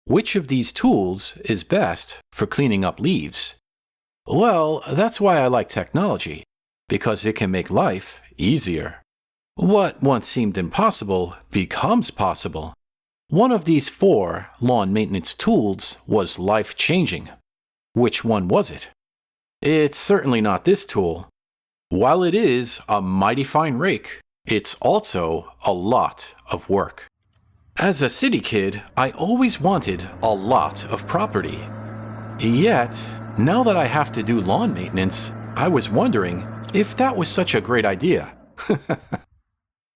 Which of these tools is best for cleaning up leaves? Well, that's why I like technology, because it can make life easier. What once seemed impossible becomes possible. One of these 4 lawn maintenance tools was life-changing. Which one was it? It's certainly not this tool. While it is a mighty fine rake, it's also a lot of work. As a city kid, I always wanted a lot of property. Yet, now that I have to do lawn maintenance, I was wondering if that was such a great idea.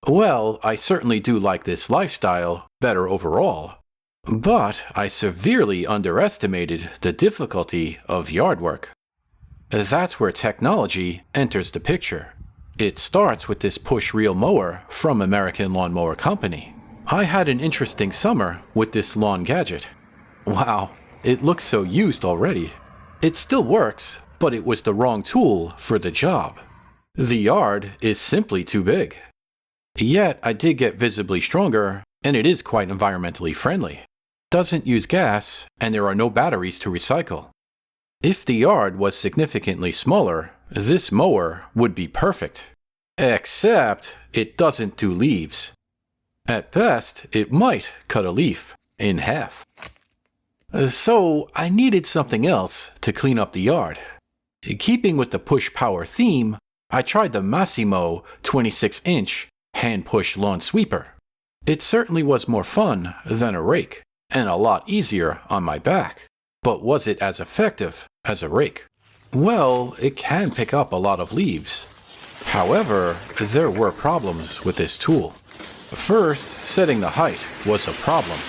Well, I certainly do like this lifestyle better overall, but I severely underestimated the difficulty of yard work. That's where technology enters the picture. It starts with this push-reel mower from American Lawnmower Company. I had an interesting summer with this lawn gadget. Wow, it looks so used already. It still works, but it was the wrong tool for the job. The yard is simply too big. Yet I did get visibly stronger, and it is quite environmentally friendly. Doesn't use gas, and there are no batteries to recycle. If the yard was significantly smaller, this mower would be perfect. Except it doesn't do leaves. At best, it might cut a leaf in half. So I needed something else to clean up the yard. Keeping with the push power theme, I tried the Massimo 26-inch hand-push lawn sweeper. It certainly was more fun than a rake, and a lot easier on my back. But was it as effective as a rake? Well, it can pick up a lot of leaves. However, there were problems with this tool. First, setting the height was a problem.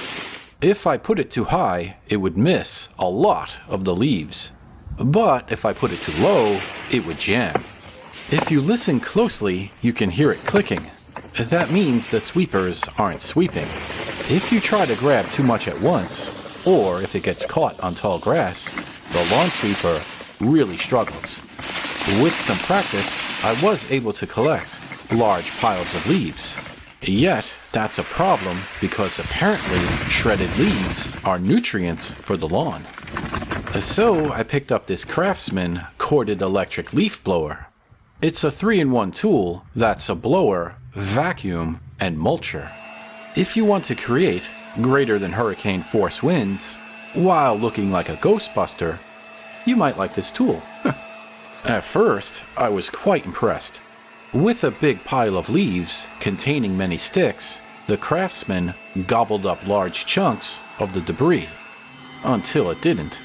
If I put it too high, it would miss a lot of the leaves. But if I put it too low, it would jam. If you listen closely, you can hear it clicking. That means the sweepers aren't sweeping. If you try to grab too much at once, or if it gets caught on tall grass, the lawn sweeper really struggles. With some practice, I was able to collect large piles of leaves. Yet, that's a problem because apparently shredded leaves are nutrients for the lawn. So I picked up this CRAFTSMAN corded electric leaf blower. It's a 3-in-1 tool that's a blower, vacuum, and mulcher. If you want to create greater than hurricane force winds while looking like a ghostbuster, you might like this tool. At first, I was quite impressed. With a big pile of leaves containing many sticks, the CRAFTSMAN gobbled up large chunks of the debris. Until it didn't.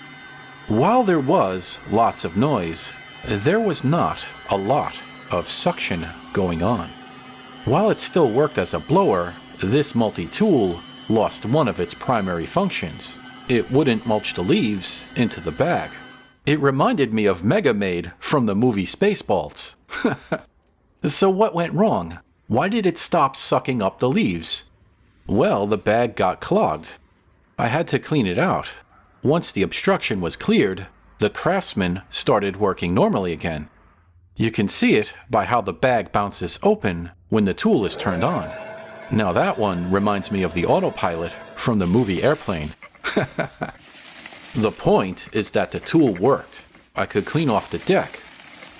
While there was lots of noise, there was not a lot of suction going on. While it still worked as a blower, this multi-tool lost one of its primary functions. It wouldn't mulch the leaves into the bag. It reminded me of Mega Maid from the movie Spaceballs. So what went wrong? Why did it stop sucking up the leaves? Well, the bag got clogged. I had to clean it out. Once the obstruction was cleared, the CRAFTSMAN started working normally again. You can see it by how the bag bounces open when the tool is turned on. Now that one reminds me of the autopilot from the movie Airplane. The point is that the tool worked. I could clean off the deck.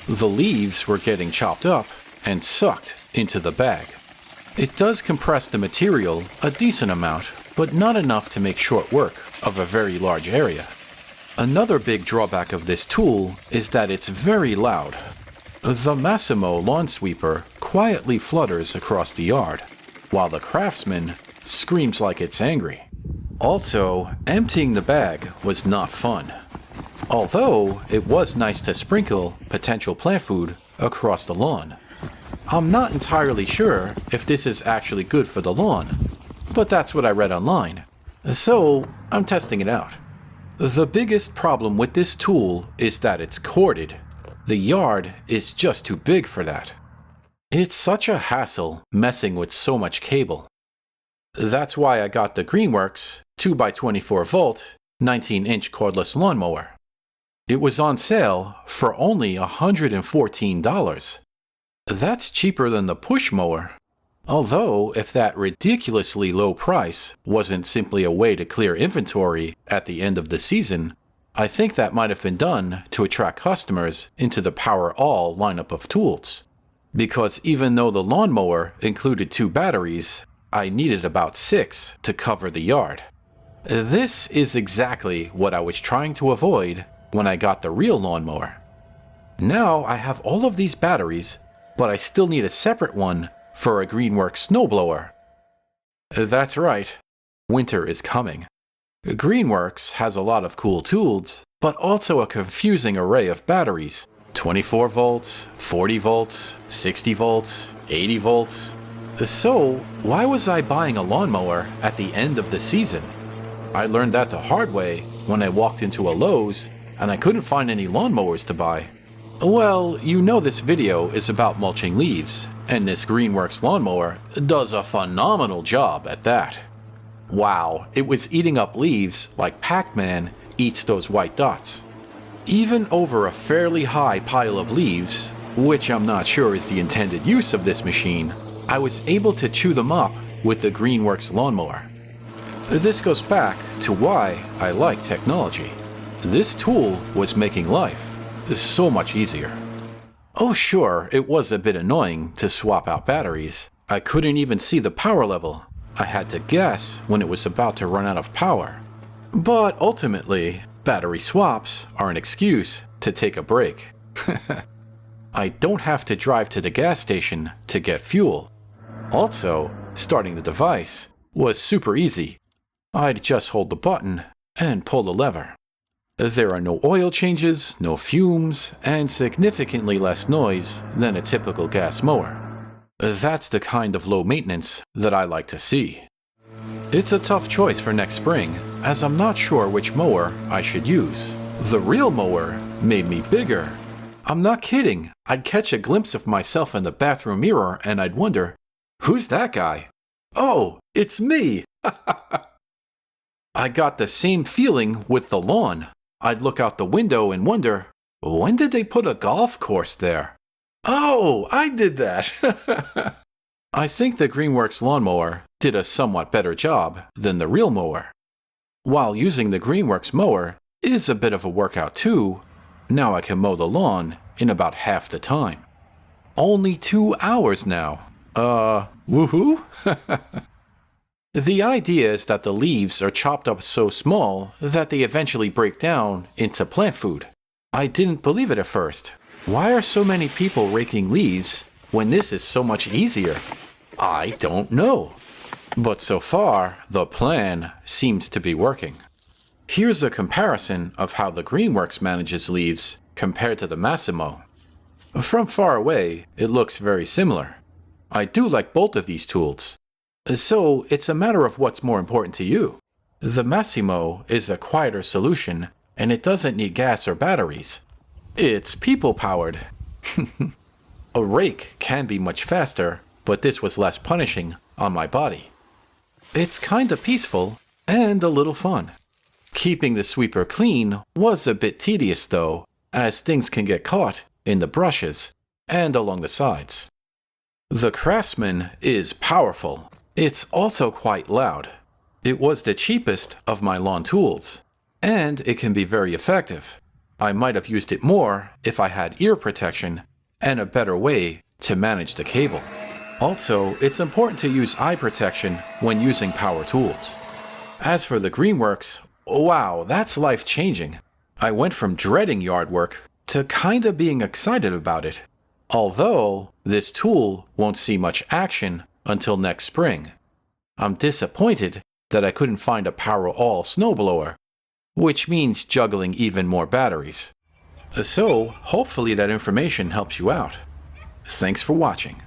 The leaves were getting chopped up and sucked into the bag. It does compress the material a decent amount, but not enough to make short work of a very large area. Another big drawback of this tool is that it's very loud. The Massimo lawn sweeper quietly flutters across the yard, while the CRAFTSMAN screams like it's angry. Also, emptying the bag was not fun. Although, it was nice to sprinkle potential plant food across the lawn. I'm not entirely sure if this is actually good for the lawn, but that's what I read online. So, I'm testing it out. The biggest problem with this tool is that it's corded. The yard is just too big for that. It's such a hassle messing with so much cable. That's why I got the Greenworks 2x24 volt 19-inch cordless lawnmower. It was on sale for only $114. That's cheaper than the push mower. Although, if that ridiculously low price wasn't simply a way to clear inventory at the end of the season, I think that might have been done to attract customers into the Power All lineup of tools. Because even though the lawnmower included 2 batteries, I needed about 6 to cover the yard. This is exactly what I was trying to avoid when I got the real lawnmower. Now I have all of these batteries, but I still need a separate one for a Greenworks snowblower. That's right, winter is coming. Greenworks has a lot of cool tools, but also a confusing array of batteries. 24 volts, 40 volts, 60 volts, 80 volts. So, why was I buying a lawnmower at the end of the season? I learned that the hard way when I walked into a Lowe's and I couldn't find any lawnmowers to buy. Well, you know this video is about mulching leaves, and this Greenworks lawnmower does a phenomenal job at that. Wow, it was eating up leaves like Pac-Man eats those white dots. Even over a fairly high pile of leaves, which I'm not sure is the intended use of this machine, I was able to chew them up with the Greenworks lawnmower. This goes back to why I like technology. This tool was making life so much easier. Oh sure, it was a bit annoying to swap out batteries. I couldn't even see the power level. I had to guess when it was about to run out of power. But ultimately, battery swaps are an excuse to take a break. I don't have to drive to the gas station to get fuel. Also, starting the device was super easy. I'd just hold the button and pull the lever. There are no oil changes, no fumes, and significantly less noise than a typical gas mower. That's the kind of low maintenance that I like to see. It's a tough choice for next spring, as I'm not sure which mower I should use. The real mower made me bigger. I'm not kidding, I'd catch a glimpse of myself in the bathroom mirror and I'd wonder, who's that guy? Oh, it's me! I got the same feeling with the lawn. I'd look out the window and wonder, when did they put a golf course there? Oh, I did that! I think the Greenworks lawnmower did a somewhat better job than the real mower. While using the Greenworks mower is a bit of a workout too, now I can mow the lawn in about half the time. Only 2 hours now. Woohoo? The idea is that the leaves are chopped up so small that they eventually break down into plant food. I didn't believe it at first. Why are so many people raking leaves when this is so much easier? I don't know. But so far, the plan seems to be working. Here's a comparison of how the Greenworks manages leaves compared to the Massimo. From far away, it looks very similar. I do like both of these tools. So it's a matter of what's more important to you. The Massimo is a quieter solution, and it doesn't need gas or batteries. It's people-powered. A rake can be much faster, but this was less punishing on my body. It's kinda peaceful and a little fun. Keeping the sweeper clean was a bit tedious though, as things can get caught in the brushes and along the sides. The CRAFTSMAN is powerful. It's also quite loud. It was the cheapest of my lawn tools, and it can be very effective. I might have used it more if I had ear protection and a better way to manage the cable. Also, it's important to use eye protection when using power tools. As for the Greenworks, wow, that's life-changing. I went from dreading yard work to kinda being excited about it. Although, this tool won't see much action until next spring. I'm disappointed that I couldn't find a Power All snowblower, which means juggling even more batteries. So, hopefully that information helps you out. Thanks for watching.